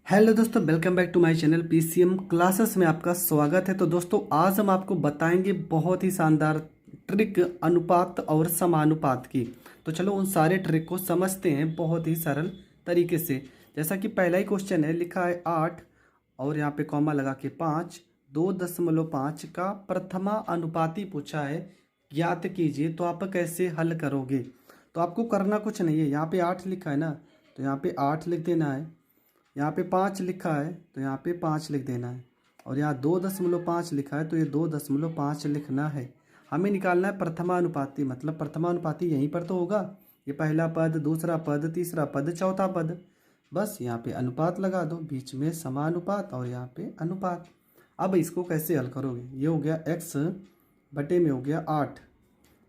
Hello दोस्तों, welcome back to my channel PCM classes में आपका स्वागत है। तो दोस्तों आज हम आपको बताएंगे बहुत ही शानदार ट्रिक अनुपात और समानुपात की। तो चलो उन सारे ट्रिक को समझते हैं बहुत ही सरल तरीके से। जैसा कि पहला ही क्वेश्चन है, लिखा है 8 और यहाँ पे कॉमा लगा के 5, 2.5 का प्रथमा अनुपाती पूछा है, ज्ञात कीजिए। तो आप कैसे हल करोगे? तो आपको करना कुछ नहीं है, यहाँ पे 8 लिखा है ना, तो यहाँ पे 8 लिख देना है। यहाँ पे 5 लिखा है तो यहाँ पे 5 लिख देना है। और यहाँ 2.5 लिखा है तो ये 2.5 लिखना है। हमें निकालना है प्रथमानुपाती, मतलब प्रथमानुपाती यहीं पर तो होगा। ये पहला पद, दूसरा पद, तीसरा पद, चौथा पद। बस यहाँ पे अनुपात लगा दो, बीच में समानुपात और यहाँ पे अनुपात। अब इसको कैसे हल करोगे? ये हो गया x बटे में हो गया 8,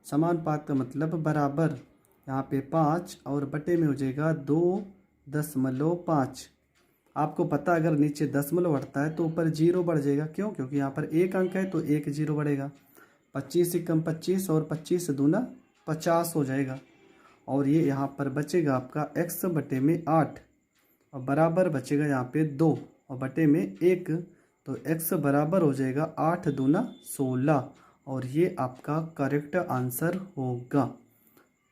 समानुपात का मतलब बराबर, यहाँ पे 5 और बटे में हो जाएगा 2.5। आपको पता अगर नीचे दशमलव बढ़ता है तो ऊपर जीरो बढ़ जाएगा। क्यों? क्योंकि यहाँ पर एक अंक है तो एक जीरो बढ़ेगा। 25 से कम 25 और 25 दूना 50 हो जाएगा। और ये यहाँ पर बचेगा आपका x बटे में 8 और बराबर बचेगा यहाँ पे 2 और बटे में 1। तो x बराबर हो जाएगा 8 दूना 16 और ये आपका करेक्ट आंसर होगा।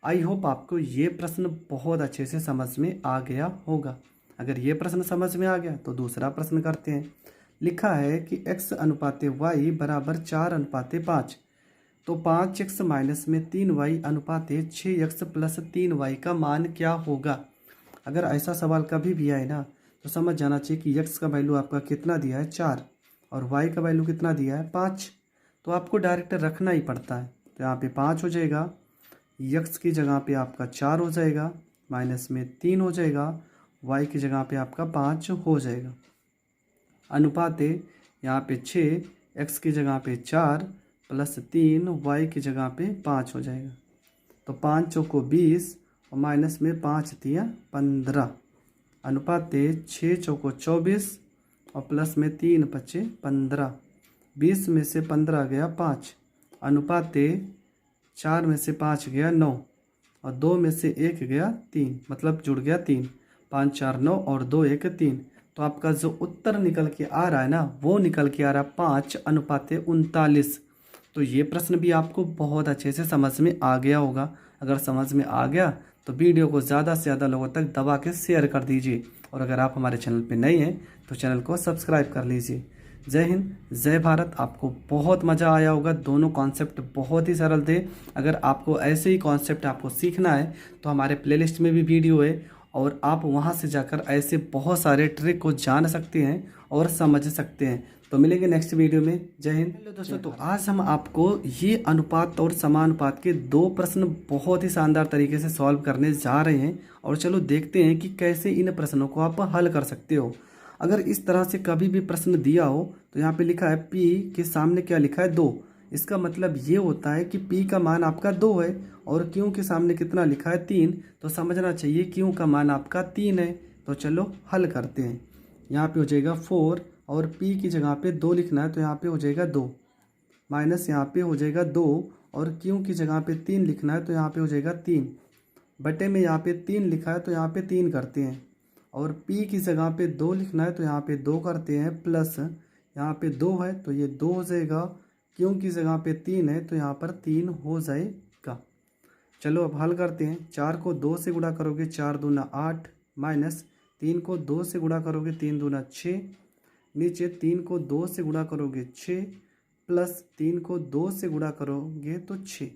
आई होप आपको ये प्रश्न बहुत अच्छे से समझ में आ गया होगा। अगर ये प्रश्न समझ में आ गया तो दूसरा प्रश्न करते हैं। लिखा है कि x अनुपाते y बराबर 4:5। तो 5x माइनस में 3y अनुपाते 6x प्लस 3y का मान क्या होगा? अगर ऐसा सवाल कभी भी आए ना तो समझ जाना चाहिए कि x का वैल्यू आपका कितना दिया है 4 और y का वैल्यू कितना दिया है 5। तो आपको डायरेक्ट रखना ही पड़ता है। तो यहाँ पे 5 हो जाएगा, x की जगह पे आपका 4 हो जाएगा, माइनस में 3 हो जाएगा, y की जगह पे आपका 5 हो जाएगा। अनुपाते यहाँ पे 6, x की जगह पे 4 प्लस 3, y की जगह पे 5 हो जाएगा। तो 5 चौको 20 और माइनस में 5 तिया 15। अनुपाते 6 चौको 24 और प्लस में 3 पचे 15। 20 में से 15 गया 5। अनुपाते 4 में से 5 गया 9 और 2 में से 1 गया 3, मतलब जुड़ गया 3। 5 4 9 और 2 1 3। तो आपका जो उत्तर निकल के आ रहा है ना, वो निकल के आ रहा है 5:39। तो ये प्रश्न भी आपको बहुत अच्छे से समझ में आ गया होगा। अगर समझ में आ गया तो वीडियो को ज़्यादा से ज़्यादा लोगों तक दबा के शेयर कर दीजिए। और अगर आप हमारे चैनल पे नए हैं तो चैनल को सब्सक्राइब कर लीजिए। जय हिंद, जय भारत। आपको बहुत मज़ा आया होगा, दोनों कॉन्सेप्ट बहुत ही सरल थे। अगर आपको ऐसे ही कॉन्सेप्ट आपको सीखना है तो हमारे प्लेलिस्ट में भी वीडियो है और आप वहां से जाकर ऐसे बहुत सारे ट्रिक को जान सकते हैं और समझ सकते हैं। तो मिलेंगे नेक्स्ट वीडियो में। जय हिंद। हेलो दोस्तों, तो आज हम आपको ये अनुपात और समानुपात के दो प्रश्न बहुत ही शानदार तरीके से सॉल्व करने जा रहे हैं। और चलो देखते हैं कि कैसे इन प्रश्नों को आप हल कर सकते हो। अगर इस तरह से कभी भी प्रश्न दिया हो तो यहाँ पे लिखा है p के सामने क्या लिखा है 2। इसका मतलब ये होता है कि p का मान आपका 2 है और q के सामने कितना लिखा है 3। तो समझना चाहिए q का मान आपका 3 है। तो चलो हल करते हैं। यहाँ पे हो जाएगा 4 और p की जगह पे 2 लिखना है तो यहाँ पे हो जाएगा 2, माइनस यहाँ पे हो जाएगा 2 और q की जगह पे 3 लिखना है तो यहाँ पे हो जाएगा 3, बटे में यहाँ पे 3 लिखा है तो यहाँ पे 3 करते हैं। और p की जगह पे 2 लिखना है तो यहाँ पे 2 करते हैं, प्लस यहाँ पे 2 है तो ये 2 हो जाएगा। q की जगह पे 3 है तो यहाँ पर 3 हो जाएगा। चलो अब हल करते हैं। 4 को 2 से गुणा करोगे 4 दूना 8, माइनस 3 को 2 से गुणा करोगे 3 दूना 6, नीचे 3 को 2 से गुणा करोगे 6, प्लस 3 को 2 से गुणा करोगे तो 6।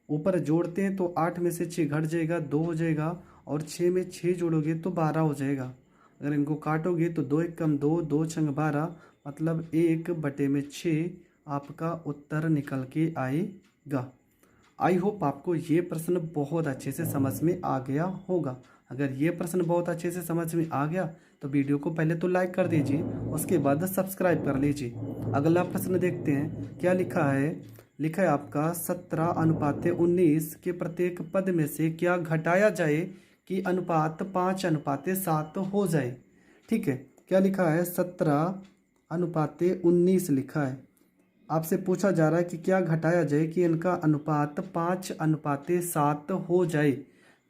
ऊपर जोड़ते हैं तो 8 में से 6 घट जाएगा, 2 हो जाएगा और 6 में 6 जोड़ोगे तो 12 हो जाएगा। अगर इनको काटोगे तो 2 1 कम 2, 2 छंग 12, मतलब 1 बटे में 6 आपका उत्तर निकल के आएगा। आई होप आपको ये प्रश्न बहुत अच्छे से समझ में आ गया होगा। अगर ये प्रश्न बहुत अच्छे से समझ में आ गया तो वीडियो को पहले तो लाइक कर दीजिए, उसके बाद सब्सक्राइब कर लीजिए। अगला प्रश्न देखते हैं क्या लिखा है। लिखा है आपका 17:19 के प्रत्येक पद में से क्या घटाया जाए कि अनुपात 5:7 हो जाए। ठीक है, क्या लिखा है 17:19 लिखा है। आपसे पूछा जा रहा है कि क्या घटाया जाए कि इनका अनुपात 5:7 हो जाए।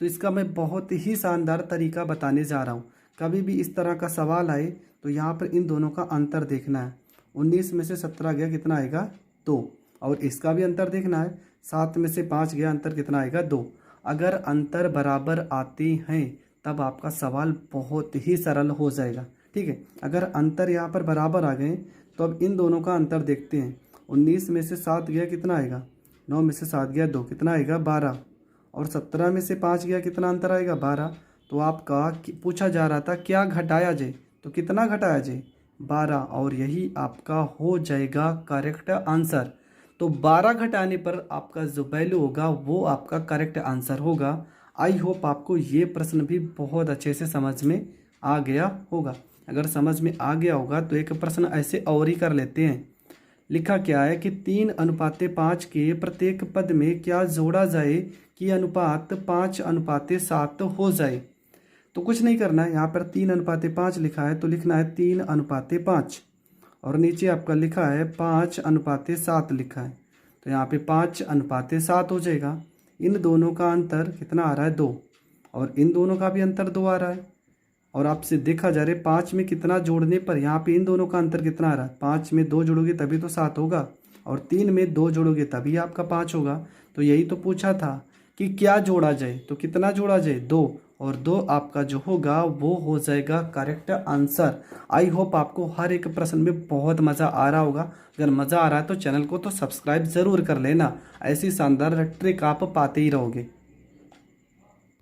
तो इसका मैं बहुत ही शानदार तरीका बताने जा रहा हूँ। कभी भी इस तरह का सवाल आए तो यहाँ पर इन दोनों का अंतर देखना है। 19 में से 17 गया कितना आएगा 2, और इसका भी अंतर देखना है। 7 में से 5 गया, अंतर कितना आएगा 2। अगर अंतर बराबर आते हैं तब आपका सवाल बहुत ही सरल हो जाएगा। ठीक है, अगर अंतर यहाँ पर बराबर आ गए तो अब इन दोनों का अंतर देखते हैं। 19 में से 7 गया कितना आएगा 9, में से 7 गया 2, कितना आएगा 12, और 17 में से 5 गया कितना अंतर आएगा 12। तो आपका पूछा जा रहा था क्या घटाया जाए, तो कितना घटाया जाए 12, और यही आपका हो जाएगा करेक्ट आंसर। तो 12 घटाने पर आपका जो वैल्यू होगा वो आपका करेक्ट आंसर होगा। आई होप आपको ये प्रश्न भी बहुत अच्छे से समझ में आ गया होगा। अगर समझ में आ गया होगा तो एक प्रश्न ऐसे और ही कर लेते हैं। लिखा क्या है कि 3:5 के प्रत्येक पद में क्या जोड़ा जाए कि अनुपात 5:7 हो जाए। तो कुछ नहीं करना है, यहाँ पर 3:5 लिखा है तो लिखना है 3:5, और नीचे आपका लिखा है 5:7 लिखा है तो यहाँ पे 5:7 हो जाएगा। इन दोनों का अंतर कितना आ रहा है 2, और इन दोनों का भी अंतर 2 आ रहा है। और आपसे देखा जा रहा है 5 में कितना जोड़ने पर यहाँ पे इन दोनों का अंतर कितना आ रहा है। 5 में 2 जोड़ोगे तभी तो 7 होगा, और 3 में 2 जोड़ोगे तभी आपका 5 होगा। तो यही तो पूछा था कि क्या जोड़ा जाए, तो कितना जोड़ा जाए 2, और 2 आपका जो होगा वो हो जाएगा करेक्ट आंसर। आई होप आपको हर एक प्रश्न में बहुत मज़ा आ रहा होगा। अगर मज़ा आ रहा है तो चैनल को तो सब्सक्राइब ज़रूर कर लेना, ऐसी शानदार ट्रिक आप पाते ही रहोगे।